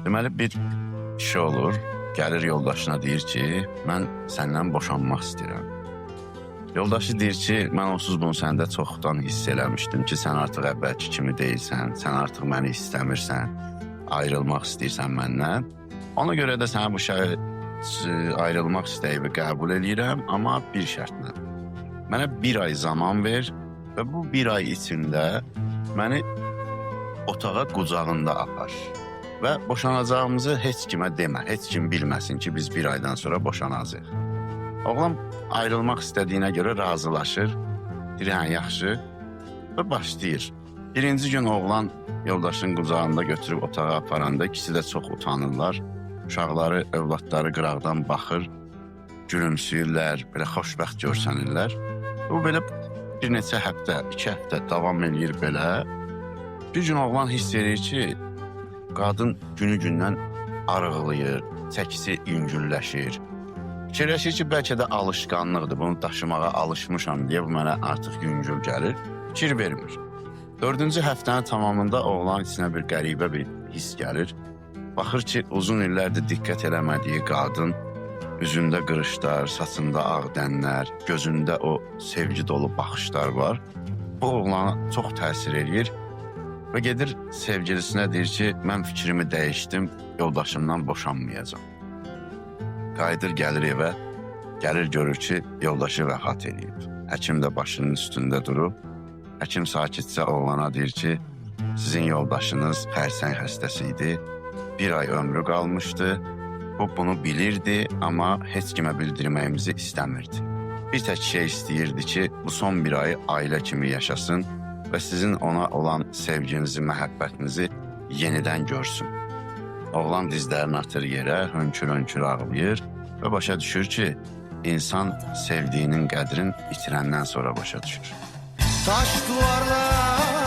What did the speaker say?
Deməli bir kişi olur, gəlir yoldaşına deyir ki, mən səndən boşanmaq istəyirəm. Yoldaşı deyir ki, mən onsuz bunu səndə çoxdan hiss eləmişdim ki, sən artıq əvvəlki kimi deyilsən, sən artıq məni istəmirsən, ayrılmaq istəyirsən məndən. Ona görə də sənə bu ayrılmaq istəyimi qəbul edirəm, amma bir şərtlə. Mənə 1 ay zaman ver və bu 1 ay içində məni otağa qucağında apar. Və boşanacağımızı heç kimə demə, heç kim bilməsin ki, biz 1 aydan sonra boşanacağıq. Oğlan ayrılmaq istədiyinə görə razılaşır, deyir, hə, yaxşı və başlayır. Birinci gün oğlan yoldaşın qucağında götürüb otağa aparanda ikisi də çox utanırlar. Uşaqları, övladları qıraqdan baxır, gülümsüyürlər, belə xoşbəxt görsənirlər. Bu belə bir neçə həftə, 2 həftə davam edir belə. Bir gün oğlan hiss edir ki, qadın günü-gündən arıqlayır, çəkisi yüngülləşir. Fikirləşir ki, bəlkə də alışqanlıqdır, bunu daşımağa alışmışam deyə bu mənə artıq yüngül gəlir, fikir vermir. 4-cü həftənin tamamında oğlan içinə bir qəribə bir hiss gəlir. Baxır ki, uzun illərdir diqqət eləmədiyi qadın, üzündə qırışlar, saçında ağ dənlər, gözündə o sevgi dolu baxışlar var. Bu oğlana çox təsir edir və gedir sevgilisinə deyir ki, mən fikrimi dəyişdim, yoldaşımdan boşanmayacağam. Qayıdır, gəlir evə, gəlir görür ki, yoldaşı vəfat edib. Həkim də başının üstündə durub. Həkim sakitcə oğlana deyir ki, sizin yoldaşınız xərsəng xəstəsi idi, 1 ay ömrü qalmışdı. O bunu bilirdi, amma heç kimə bildirməyimizi istəmirdi. Bir tək şey istəyirdi ki, bu son 1 ayı ailə kimi yaşasın və sizin ona olan sevginizi, məhəbbətinizi yenidən görsün. Oğlan dizlərini atır yerə, hönkür-hönkür ağlayır və başa düşür ki, insan sevdiyinin qədrini itirəndən sonra başa düşür. Taş duvarlar